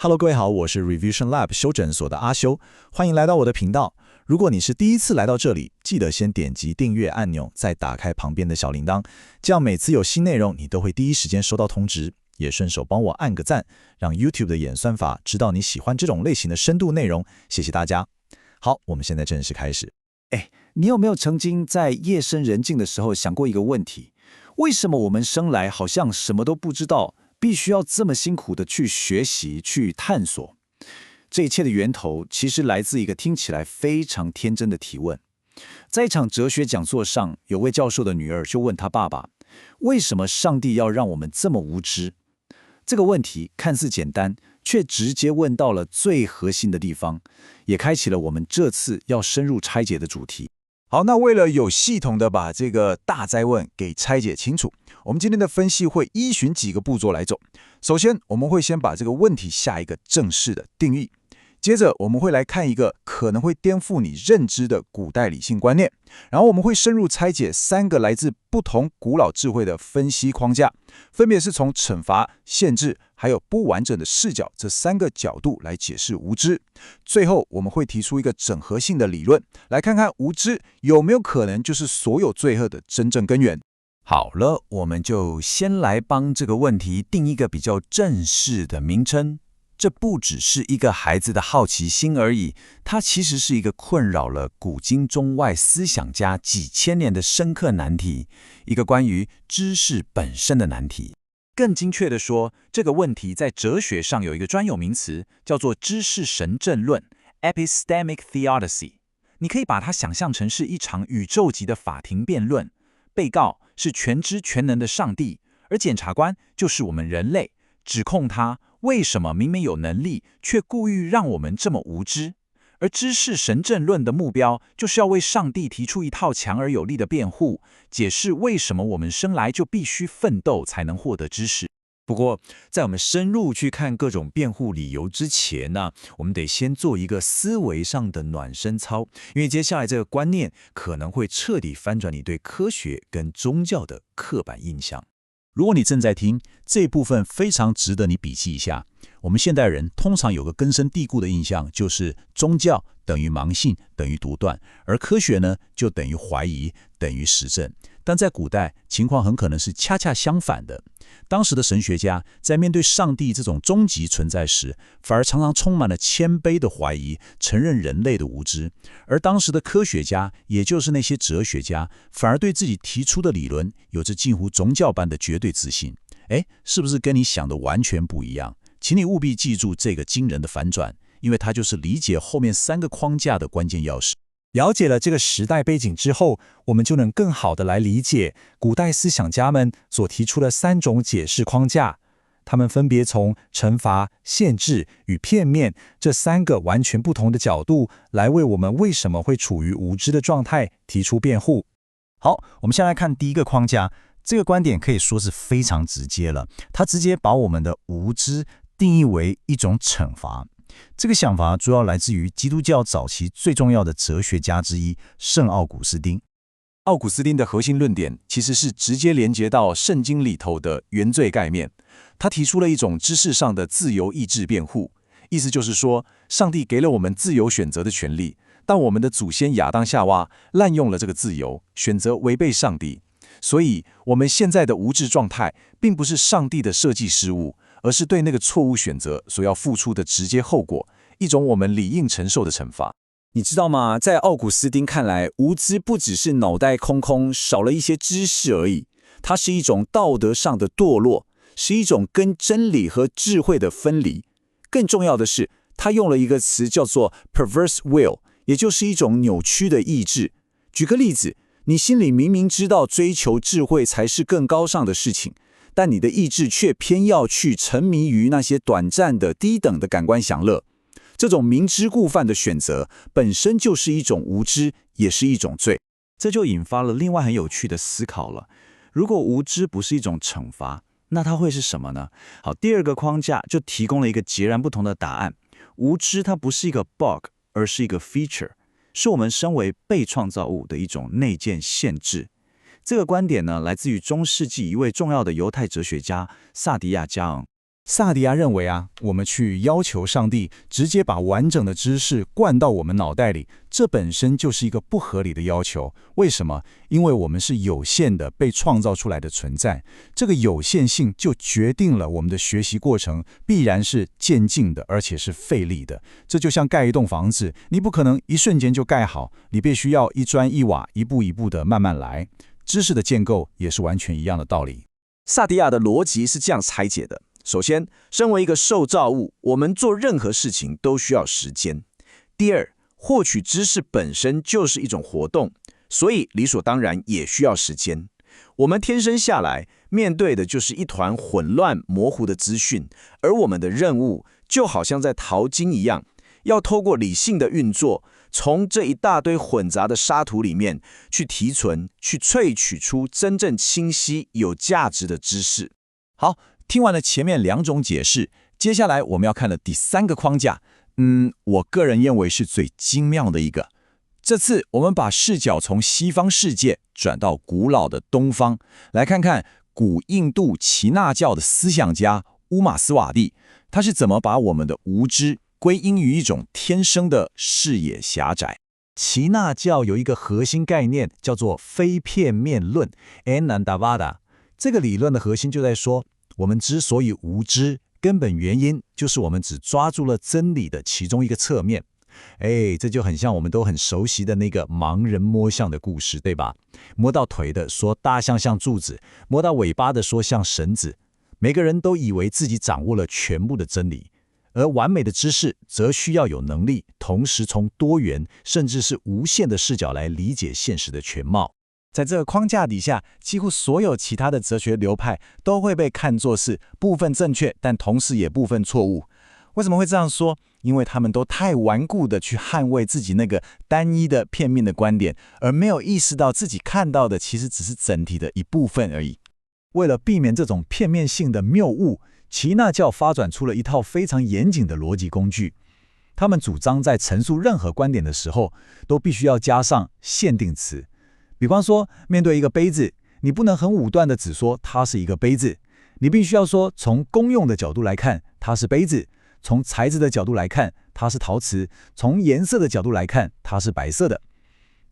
Hello， 各位好，我是 Revision Lab 修診所的阿修，歡迎來到我的頻道。如果你是第一次來到這裡，記得先點擊訂閱按鈕，再打開旁邊的小鈴鐺，這樣每次有新內容，你都會第一時間收到通知。也順手幫我按個讚，讓 YouTube 的演算法知道你喜歡這種類型的深度內容。謝謝大家。好，我們現在正式開始。你有沒有曾經在夜深人靜的時候想過一個問題？為什麼我們生來好像什麼都不知道，必須要這麼辛苦的去學習、去探索？這一切的源頭其實來自一個聽起來非常天真的提問。在一場哲學講座上，有位教授的女兒就問他爸爸：“為什麼上帝要讓我們這麼無知？”這個問題看似簡單，卻直接問到了最核心的地方，也開啟了我們這次要深入拆解的主題。好，那為了有系統的把這個大哉問給拆解清楚，我們今天的分析會依循幾個步驟來走。首先，我們會先把這個問題下一個正式的定義，接着我們會來看一個可能會顛覆你認知的古代理性觀念，然後我們會深入拆解3個來自不同古老智慧的分析框架，分別是從懲罰、限制還有不完整的視角這3個角度來解釋無知。最後我們會提出一個整合性的理論，來看看無知有沒有可能就是所有罪惡的真正根源。好了，我們就先來幫這個問題定一個比較正式的名稱。這不只是一個孩子的好奇心而已，它其實是一個困擾了古今中外思想家幾千年的深刻難題，一個關於知識本身的難題。更精確地說，這個問題在哲學上有一個專有名詞，叫做知識神證論 （Epistemic Theodicy）。你可以把它想象成是一場宇宙級的法庭辯論，被告是全知全能的上帝，而檢察官就是我們人類，指控他為什麼明明有能力，卻故意讓我們這麼無知？而知識神證論的目標，就是要為上帝提出一套強而有力的辯護，解釋為什麼我們生來就必須奮鬥才能獲得知識。不過，在我們深入去看各種辯護理由之前呢，我們得先做一個思維上的暖身操，因為接下來這個觀念可能會徹底翻轉你對科學跟宗教的刻板印象。如果你正在聽這一部分，非常值得你筆記一下。我們現代人通常有個根深蒂固的印象，就是宗教等於盲信，等於獨斷，而科學呢，就等於懷疑，等於實證。但在古代，情況很可能是恰恰相反的。當時的神學家在面對上帝這種終極存在時，反而常常充滿了謙卑的懷疑，承認人類的無知。而當時的科學家，也就是那些哲學家，反而對自己提出的理論有着近乎宗教般的絕對自信。是不是跟你想的完全不一樣？請你務必記住這個驚人的反轉，因為它就是理解後面3個框架的關鍵鑰匙。了解了這個時代背景之後，我們就能更好地來理解古代思想家們所提出的3種解釋框架。他們分別從懲罰、限制與片面這3個完全不同的角度，來為我們為什麼會處於無知的狀態提出辯護。好，我們先來看第一個框架。這個觀點可以說是非常直接了，它直接把我們的無知定義為一種懲罰。這個想法主要來自於基督教早期最重要的哲學家之一聖奧古斯丁。奧古斯丁的核心論點其實是直接連接到聖經裡頭的原罪概念。他提出了一種知識上的自由意志辯護，意思就是說，上帝給了我們自由選擇的權利，但我們的祖先亞當夏娃濫用了這個自由，選擇違背上帝。所以，我們現在的無知狀態，並不是上帝的設計失誤，而是對那個錯誤選擇所要付出的直接後果，一種我們理應承受的懲罰。你知道嗎？在奧古斯丁看來，無知不只是腦袋空空，少了一些知識而已，它是一種道德上的墮落，是一種跟真理和智慧的分離。更重要的是，他用了一個詞叫做 perverse will， 也就是一種扭曲的意志。舉個例子，你心裡明明知道追求智慧才是更高尚的事情，但你的意志卻偏要去沉迷於那些短暫的低等的感官享樂。這種明知故犯的選擇本身就是一種無知，也是一種罪。這就引發了另外很有趣的思考了。如果無知不是一種懲罰，那它會是什麼呢？好，第2個框架就提供了一個截然不同的答案。无知它不是一個 bug， 而是一個 feature。是我們身為被創造物的一種內建限制。這個觀點呢，來自於中世紀一位重要的猶太哲學家薩迪亞·加恩。薩迪亞認為我們去要求上帝直接把完整的知識灌到我們腦袋裡，這本身就是一個不合理的要求。為什麼？因為我們是有限的被創造出來的存在，這個有限性就決定了我們的學習過程必然是漸進的，而且是費力的。這就像蓋一棟房子，你不可能一瞬間就蓋好，你必須要一磚一瓦，一步一步的慢慢來。知識的建構也是完全一樣的道理。薩迪亞的邏輯是這樣拆解的。首先，身為一個受造物，我們做任何事情都需要時間。第二，獲取知識本身就是一種活動，所以理所當然也需要時間。我們天生下來面對的就是一團混亂模糊的資訊，而我們的任務就好像在淘金一樣，要透過理性的運作，從這一大堆混雜的沙土裡面去提純、去萃取出真正清晰、有價值的知識。好，聽完了前面2種解釋，接下來我們要看的第3個框架，我個人認為是最精妙的一個。這次我們把視角從西方世界轉到古老的東方，來看看古印度耆那教的思想家烏瑪斯瓦蒂，他是怎麼把我們的無知歸因於一種天生的視野狹窄。耆那教有一個核心概念叫做非片面論 （Anandavada）。這個理論的核心就在說，我們之所以無知，根本原因就是我們只抓住了真理的其中一個側面。這就很像我們都很熟悉的那個盲人摸象的故事，對吧？摸到腿的說大象像柱子，摸到尾巴的說像繩子。每個人都以為自己掌握了全部的真理，而完美的知識則需要有能力，同時從多元甚至是無限的視角來理解現實的全貌。在這個框架底下，幾乎所有其他的哲學流派都會被看作是部分正確，但同時也部分錯誤。為什麼會這樣說？因為他們都太頑固地去捍衛自己那個單一的片面的觀點，而沒有意識到自己看到的其實只是整體的一部分而已。為了避免這種片面性的謬誤，耆那教發展出了一套非常嚴謹的邏輯工具。他們主張在陳述任何觀點的時候，都必須要加上限定詞。比方說，面對一個杯子，你不能很武斷地只說它是一個杯子，你必須要說從功用的角度來看，它是杯子；從材質的角度來看，它是陶瓷；從顏色的角度來看，它是白色的。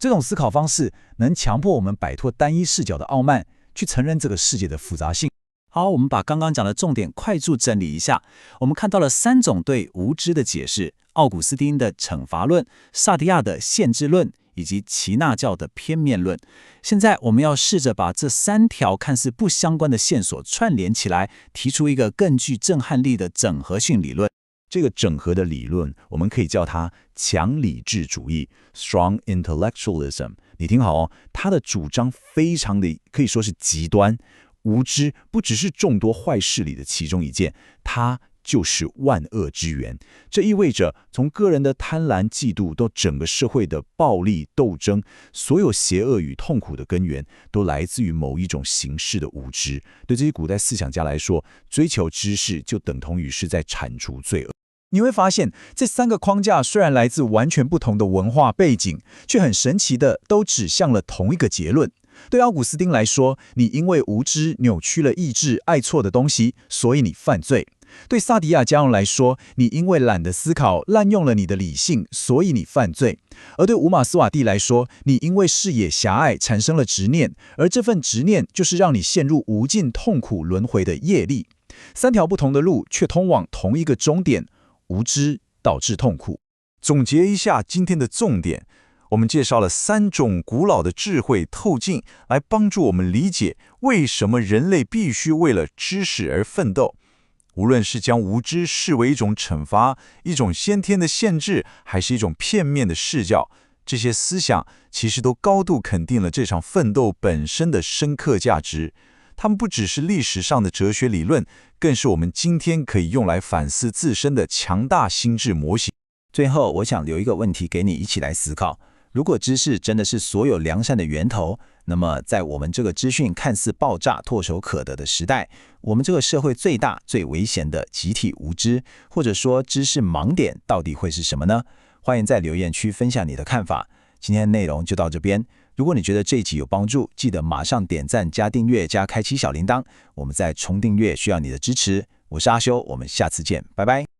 這種思考方式能強迫我們擺脫單一視角的傲慢，去承認這個世界的複雜性。好，我們把剛剛講的重點快速整理一下。我們看到了3種對無知的解釋：奧古斯丁的懲罰論、薩迪亞的限制論，以及耆那教的片面論。現在我們要試着把這3條看似不相關的線索串聯起來，提出一個更具震撼力的整合性理論。這個整合的理論，我們可以叫它強理智主義 （strong intellectualism）。你聽好哦，它的主張非常的可以說是極端。無知不只是眾多壞事裡的其中一件，它就是萬惡之源。這意味着，從個人的貪婪、嫉妒到整個社會的暴力鬥爭，所有邪惡與痛苦的根源，都來自於某一種形式的無知。對這些古代思想家來說，追求知識就等同於是在鏟除罪惡。你會發現，這3個框架雖然來自完全不同的文化背景，卻很神奇的都指向了同一個結論。對奧古斯丁來說，你因為無知扭曲了意志，愛錯的東西，所以你犯罪；對薩迪亞家人來說，你因為懶得思考，濫用了你的理性，所以你犯罪；而對烏瑪斯瓦蒂來說，你因為視野狹隘，產生了執念，而這份執念就是讓你陷入無盡痛苦輪迴的業力。3條不同的路，卻通往同一個終點：無知導致痛苦。總結一下今天的重點，我們介紹了3種古老的智慧透鏡，來幫助我們理解為什麼人類必須為了知識而奮鬥。無論是將無知視為一種懲罰、一種先天的限制，還是一種片面的視角，這些思想其實都高度肯定了這場奮鬥本身的深刻價值。它們不只是歷史上的哲學理論，更是我們今天可以用來反思自身的強大心智模型。最後，我想留一個問題給你一起來思考。如果知識真的是所有良善的源頭，那麼在我們這個資訊看似爆炸、唾手可得的時代，我們這個社會最大、最危險的集體無知，或者說知識盲點，到底會是什麼呢？歡迎在留言區分享你的看法。今天的內容就到這邊。如果你覺得這一集有幫助，記得馬上點讚、加訂閱、加開啟小鈴鐺。我們在重訂閱需要你的支持。我是阿修，我們下次見，拜拜。